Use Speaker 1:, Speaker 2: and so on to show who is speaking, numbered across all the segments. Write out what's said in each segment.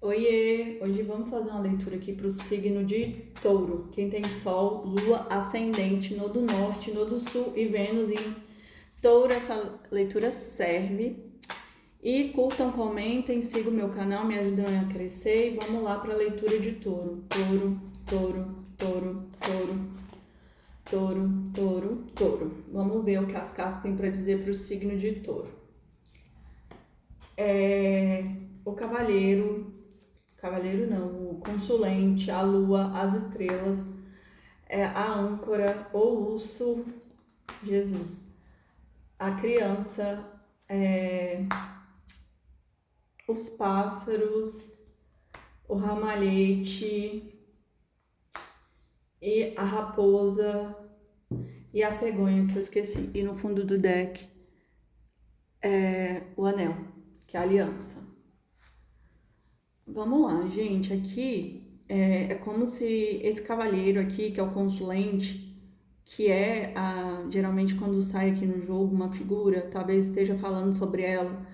Speaker 1: Oiê! Hoje vamos fazer uma leitura aqui para o signo de Touro. Quem tem Sol, Lua, Ascendente, no do Norte, no do Sul e Vênus em Touro, essa leitura serve. E curtam, comentem, sigam o meu canal, me ajudam a crescer. E vamos lá para a leitura de Touro. Touro, Touro, Touro, Touro, Touro, Touro, Touro. Vamos ver o que as cartas têm para dizer para o signo de Touro. O cavaleiro não, o consulente, a lua, as estrelas, a âncora, o urso, Jesus, a criança, os pássaros, o ramalhete e a raposa e a cegonha que eu esqueci. E no fundo do deck o anel, que é a aliança. Vamos lá, gente. Aqui é como se esse cavaleiro aqui, que é o consulente, que geralmente quando sai aqui no jogo uma figura, talvez esteja falando sobre ela,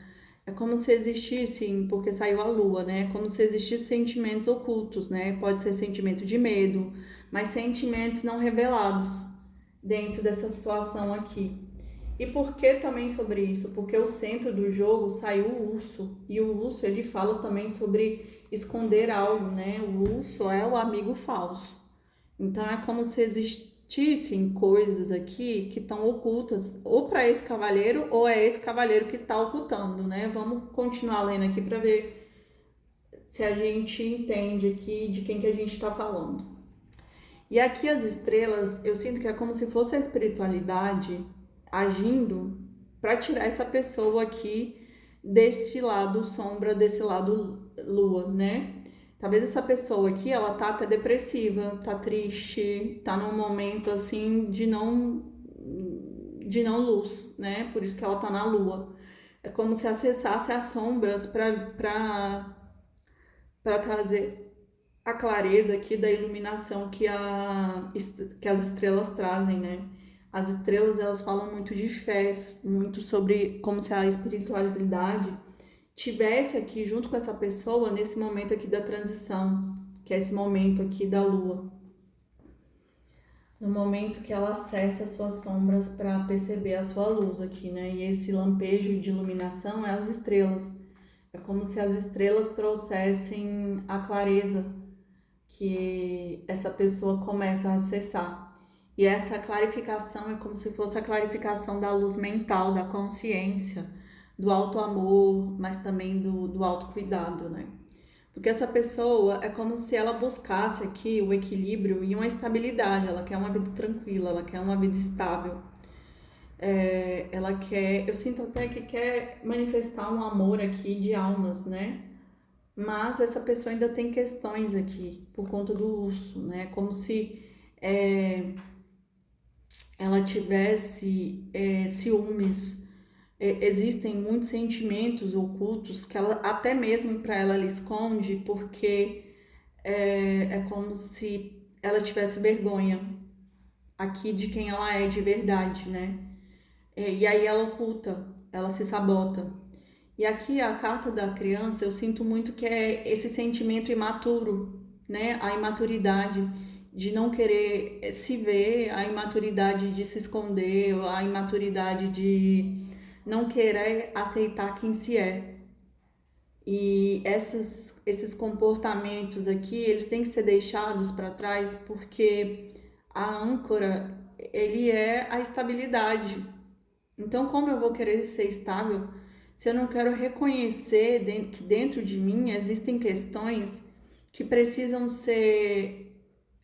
Speaker 1: é como se existissem, porque saiu a lua, né? É como se existissem sentimentos ocultos, né? Pode ser sentimento de medo, mas sentimentos não revelados dentro dessa situação aqui. E por que também sobre isso? Porque o centro do jogo saiu o urso, e o urso ele fala também sobre esconder algo, né? O urso é o amigo falso. Então é como se existissem coisas aqui que estão ocultas, ou para esse cavaleiro, ou é esse cavaleiro que está ocultando, né? Vamos continuar lendo aqui para ver se a gente entende aqui de quem que a gente está falando. E aqui as estrelas, eu sinto que é como se fosse a espiritualidade agindo para tirar essa pessoa aqui desse lado sombra, desse lado lua, né? Talvez essa pessoa aqui, ela tá até depressiva, tá triste, tá num momento assim de não luz, né? Por isso que ela tá na lua. É como se acessasse as sombras para trazer a clareza aqui da iluminação que as estrelas trazem, né? As estrelas, elas falam muito de fé, muito sobre como se a espiritualidade tivesse aqui junto com essa pessoa nesse momento aqui da transição, que é esse momento aqui da lua. No momento que ela acessa as suas sombras para perceber a sua luz aqui, né? E esse lampejo de iluminação é as estrelas. É como se as estrelas trouxessem a clareza que essa pessoa começa a acessar. E essa clarificação é como se fosse a clarificação da luz mental, da consciência, do auto-amor, mas também do autocuidado, né? Porque essa pessoa é como se ela buscasse aqui o equilíbrio e uma estabilidade. Ela quer uma vida tranquila, ela quer uma vida estável. Ela quer, eu sinto até que quer manifestar um amor aqui de almas, né? Mas essa pessoa ainda tem questões aqui por conta do urso, né? Como se ela tivesse ciúmes. Existem muitos sentimentos ocultos que ela até mesmo para ela esconde, porque é como se ela tivesse vergonha aqui de quem ela é de verdade, né? E aí ela oculta, ela se sabota. E aqui a carta da criança, eu sinto muito que é esse sentimento imaturo, né? A imaturidade de não querer se ver, a imaturidade de se esconder, a imaturidade de não querer aceitar quem se é. E esses comportamentos aqui, eles têm que ser deixados para trás porque a âncora, ele é a estabilidade. Então, como eu vou querer ser estável se eu não quero reconhecer que dentro de mim existem questões que precisam ser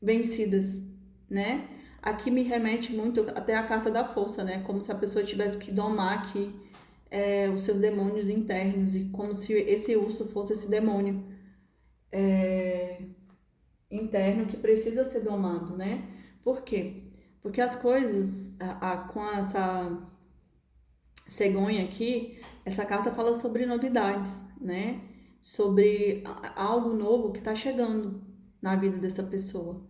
Speaker 1: vencidas, né? Aqui me remete muito até a carta da força, né? Como se a pessoa tivesse que domar aqui os seus demônios internos e como se esse urso fosse esse demônio interno que precisa ser domado, né? Por quê? Porque as coisas com essa cegonha aqui, essa carta fala sobre novidades, né? Sobre algo novo que está chegando na vida dessa pessoa.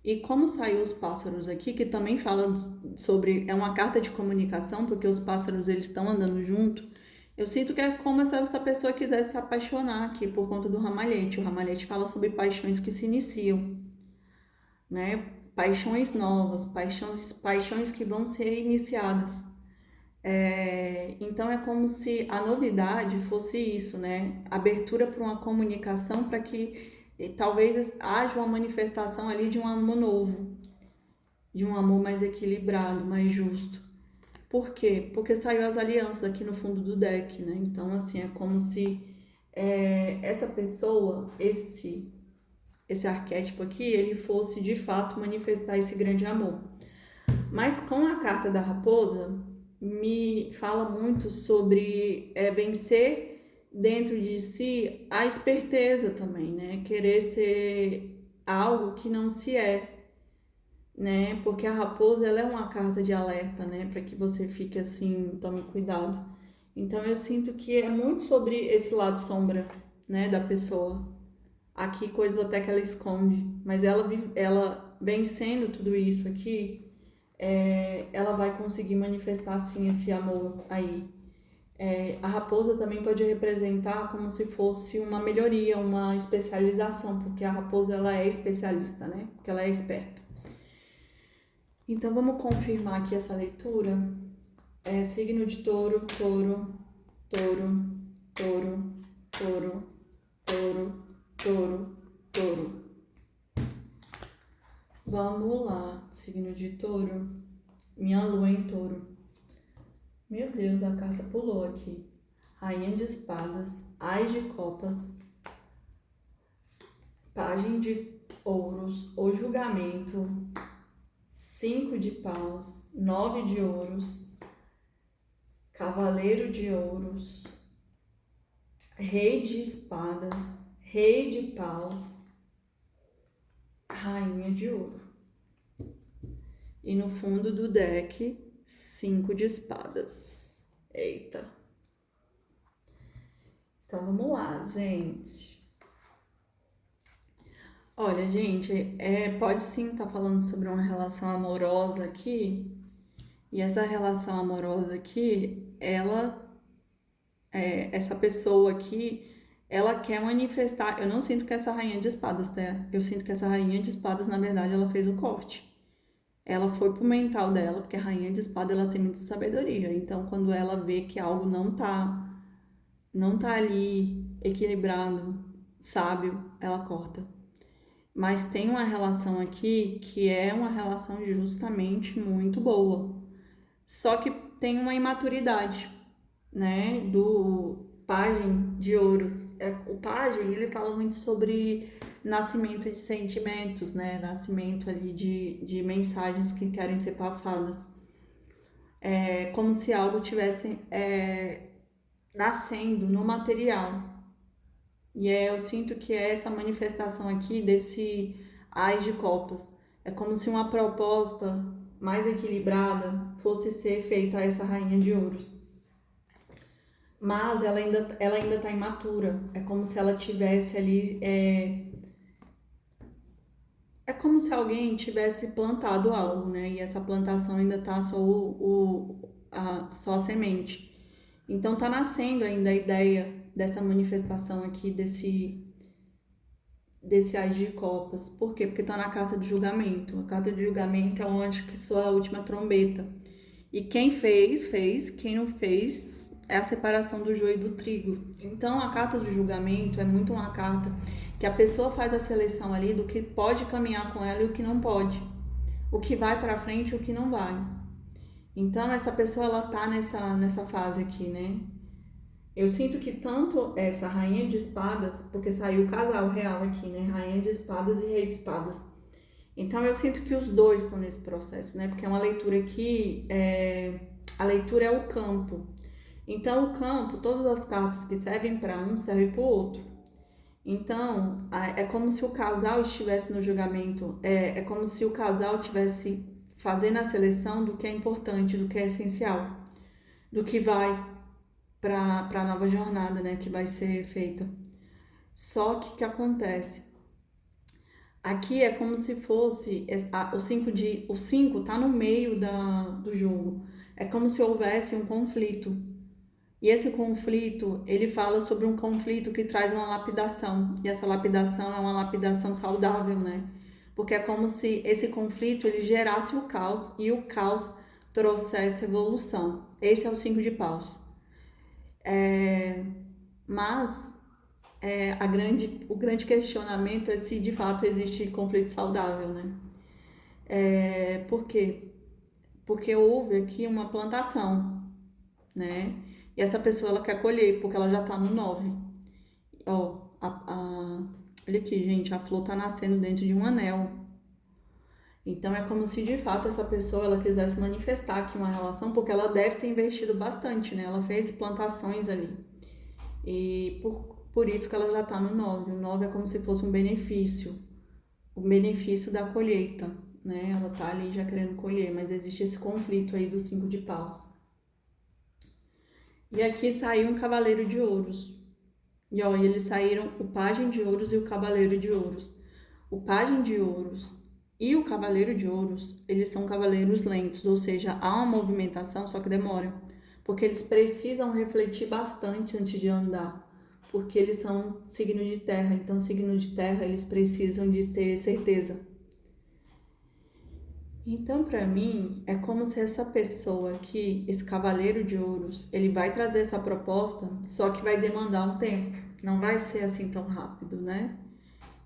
Speaker 1: E como saiu os pássaros aqui, que também fala sobre, é uma carta de comunicação, porque os pássaros eles estão andando junto, Eu sinto que é como se essa pessoa quisesse se apaixonar aqui por conta do ramalhete. O ramalhete fala sobre paixões que se iniciam, né? Paixões novas, paixões que vão ser iniciadas. Então é como se a novidade fosse isso, né? Abertura para uma comunicação para que talvez haja uma manifestação ali de um amor novo, de um amor mais equilibrado, mais justo. Por quê? Porque saiu as alianças aqui no fundo do deck, né? Então, assim, é como se essa pessoa, esse arquétipo aqui, ele fosse de fato manifestar esse grande amor. Mas com a carta da raposa, me fala muito sobre vencer dentro de si a esperteza também, né? Querer ser algo que não se é, né? Porque a raposa, ela é uma carta de alerta, né? Para que você fique assim, tome cuidado. Então eu sinto que é muito sobre esse lado sombra, né, da pessoa. Aqui coisas até que ela esconde, mas ela vencendo tudo isso aqui, ela vai conseguir manifestar sim esse amor aí. A raposa também pode representar como se fosse uma melhoria, uma especialização, porque a raposa ela é especialista, né? Porque ela é esperta. Então vamos confirmar aqui essa leitura. Signo de touro, touro, touro, touro, touro, touro, touro, touro. Vamos lá, signo de touro. Minha lua em touro. Meu Deus, a carta pulou aqui. Rainha de espadas, ás de copas, pajem de ouros, o julgamento, 5 de paus, 9 de ouros, cavaleiro de ouros, rei de espadas, rei de paus, rainha de ouro. E no fundo do deck, 5 de espadas. Eita. Então vamos lá, gente. Olha, gente, pode sim estar falando sobre uma relação amorosa aqui. E essa relação amorosa aqui, essa pessoa aqui, ela quer manifestar. Eu não sinto que essa rainha de espadas, tá? Eu sinto que essa rainha de espadas, na verdade, ela fez o corte. Ela foi pro mental dela, porque a rainha de espada, ela tem muita sabedoria. Então, quando ela vê que algo não tá ali equilibrado, sábio, ela corta. Mas tem uma relação aqui que é uma relação justamente muito boa. Só que tem uma imaturidade, né, do pajem de ouros. O pajem, ele fala muito sobre nascimento de sentimentos, né, nascimento ali de mensagens que querem ser passadas. É como se algo tivesse nascendo no material. E eu sinto que é essa manifestação aqui desse Ás de Copas. É como se uma proposta mais equilibrada fosse ser feita a essa Rainha de Ouros. Mas ela ainda tá imatura. É como se ela tivesse ali. É como se alguém tivesse plantado algo, né? E essa plantação ainda tá só só a semente. Então tá nascendo ainda a ideia dessa manifestação aqui, desse Ás de Copas. Por quê? Porque tá na carta de julgamento. A carta de julgamento é onde que soa a última trombeta. E quem fez, fez. Quem não fez, é a separação do joio e do trigo. Então, a carta de julgamento é muito uma carta que a pessoa faz a seleção ali do que pode caminhar com ela e o que não pode. O que vai para frente e o que não vai. Então, essa pessoa, ela tá nessa fase aqui, né? Eu sinto que tanto essa rainha de espadas, porque saiu o casal real aqui, né? Rainha de espadas e rei de espadas. Então eu sinto que os dois estão nesse processo, né? Porque é uma leitura que a leitura é o campo. Então o campo, todas as cartas que servem para um servem para o outro. Então é como se o casal estivesse no julgamento, é como se o casal estivesse fazendo a seleção do que é importante, do que é essencial, do que vai para a nova jornada, né, que vai ser feita. Só que o que acontece? Aqui é como se fosse o 5 tá no meio do jogo. É como se houvesse um conflito. E esse conflito, ele fala sobre um conflito que traz uma lapidação. E essa lapidação é uma lapidação saudável, né? Porque é como se esse conflito ele gerasse o caos e o caos trouxesse evolução. Esse é o 5 de paus. Mas o grande questionamento é se de fato existe conflito saudável, né? Por quê? Porque houve aqui uma plantação, né? E essa pessoa ela quer colher, porque ela já tá no 9. Ó, olha aqui, gente, a flor tá nascendo dentro de um anel. Então é como se de fato essa pessoa ela quisesse manifestar aqui uma relação, porque ela deve ter investido bastante, né? Ela fez plantações ali. E por isso que ela já tá no 9. O 9 é como se fosse um benefício, o benefício da colheita, né? Ela tá ali já querendo colher, mas existe esse conflito aí dos 5 de paus. E aqui saiu um cavaleiro de ouros. E ó, eles saíram o pajem de ouros e o cavaleiro de ouros. O pajem de ouros e o cavaleiro de ouros, eles são cavaleiros lentos, ou seja, há uma movimentação, só que demora. Porque eles precisam refletir bastante antes de andar. Porque eles são signo de terra, então signo de terra eles precisam de ter certeza. Então, para mim, é como se essa pessoa aqui, esse cavaleiro de ouros, ele vai trazer essa proposta, só que vai demandar um tempo. Não vai ser assim tão rápido, né?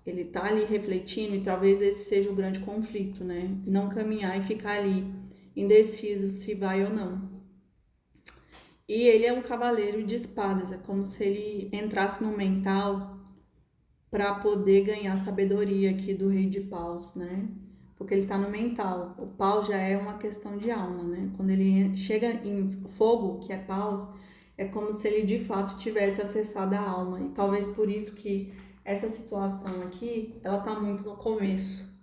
Speaker 1: Ele tá ali refletindo e talvez esse seja o grande conflito, né? Não caminhar e ficar ali indeciso se vai ou não. E ele é um cavaleiro de espadas, é como se ele entrasse no mental para poder ganhar sabedoria aqui do rei de paus, né? Porque ele tá no mental. O pau já é uma questão de alma, né? Quando ele chega em fogo, que é paus, é como se ele de fato tivesse acessado a alma. E talvez por isso que essa situação aqui, ela tá muito no começo.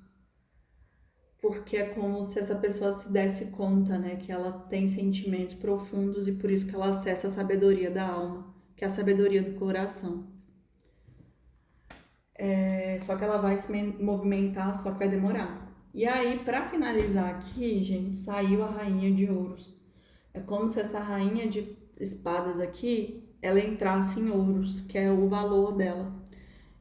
Speaker 1: Porque é como se essa pessoa se desse conta, né? Que ela tem sentimentos profundos e por isso que ela acessa a sabedoria da alma, que é a sabedoria do coração. Só que ela vai se movimentar, só que vai demorar. E aí, para finalizar aqui, gente, saiu a rainha de ouros. É como se essa rainha de espadas aqui, ela entrasse em ouros, que é o valor dela.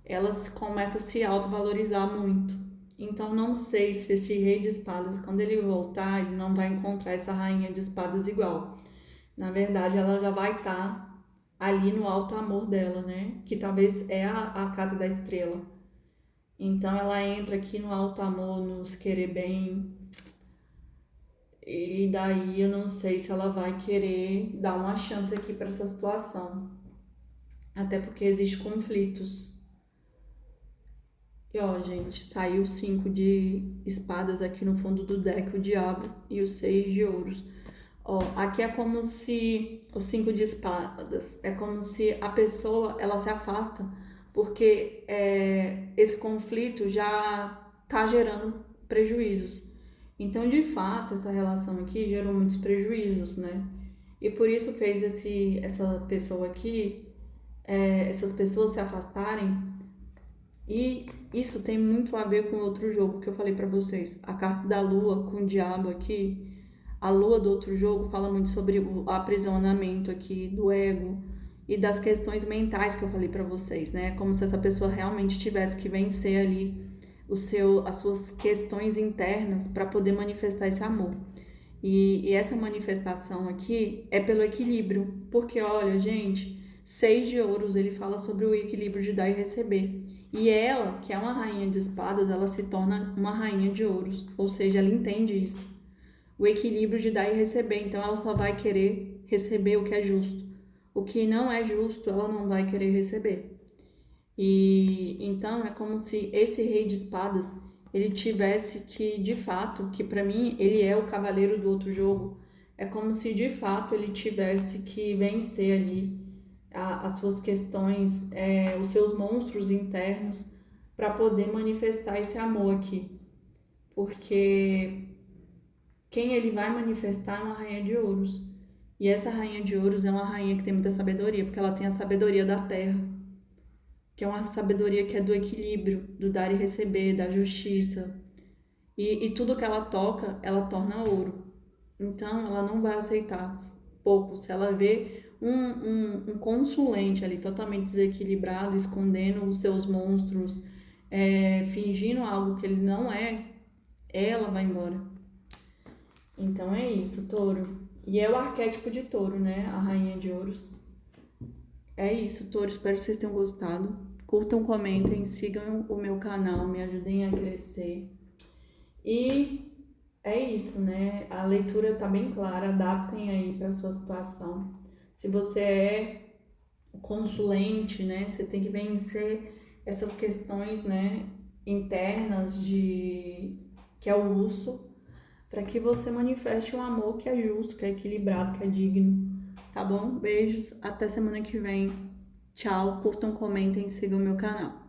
Speaker 1: Ela começa a se autovalorizar muito. Então, não sei se esse rei de espadas, quando ele voltar, ele não vai encontrar essa rainha de espadas igual. Na verdade, ela já vai estar ali no alto amor dela, né? Que talvez é a carta da estrela. Então ela entra aqui no alto amor, nos querer bem. E daí eu não sei se ela vai querer dar uma chance aqui para essa situação. Até porque existem conflitos. E ó, gente, saiu 5 de espadas aqui no fundo do deck, o diabo e o 6 de ouros. Ó, aqui é como se o 5 de espadas, é como se a pessoa, ela se afasta, porque esse conflito já tá gerando prejuízos. Então, de fato, essa relação aqui gerou muitos prejuízos, né? E por isso fez essa pessoa aqui, essas pessoas se afastarem. E isso tem muito a ver com outro jogo que eu falei pra vocês. A carta da lua com o diabo aqui. A lua do outro jogo fala muito sobre o aprisionamento aqui do ego e das questões mentais que eu falei pra vocês, né? Como se essa pessoa realmente tivesse que vencer ali as suas questões internas para poder manifestar esse amor. E essa manifestação aqui é pelo equilíbrio, porque olha, gente, 6 de ouros ele fala sobre o equilíbrio de dar e receber. E ela, que é uma rainha de espadas, ela se torna uma rainha de ouros, ou seja, ela entende isso, o equilíbrio de dar e receber. Então ela só vai querer receber o que é justo. O que não é justo, ela não vai querer receber. E então é como se esse rei de espadas ele tivesse que, de fato, que para mim ele é o cavaleiro do outro jogo, é como se de fato ele tivesse que vencer ali as suas questões, os seus monstros internos, para poder manifestar esse amor aqui. Porque quem ele vai manifestar é uma rainha de ouros. E essa rainha de ouros é uma rainha que tem muita sabedoria, porque ela tem a sabedoria da terra, que é uma sabedoria que é do equilíbrio, do dar e receber, da justiça. E tudo que ela toca, ela torna ouro. Então, ela não vai aceitar pouco. Se ela vê um consulente ali totalmente desequilibrado, escondendo os seus monstros, fingindo algo que ele não é, ela vai embora. Então é isso, touro. E é o arquétipo de touro, né? A rainha de ouros. É isso, touro. Espero que vocês tenham gostado. Curtam, comentem, sigam o meu canal, me ajudem a crescer. E é isso, né? A leitura tá bem clara, adaptem aí para sua situação. Se você é consulente, né? Você tem que vencer essas questões, né? Internas de que é o urso, para que você manifeste um amor que é justo, que é equilibrado, que é digno. Tá bom? Beijos, até semana que vem. Tchau, curtam, comentem, sigam meu canal.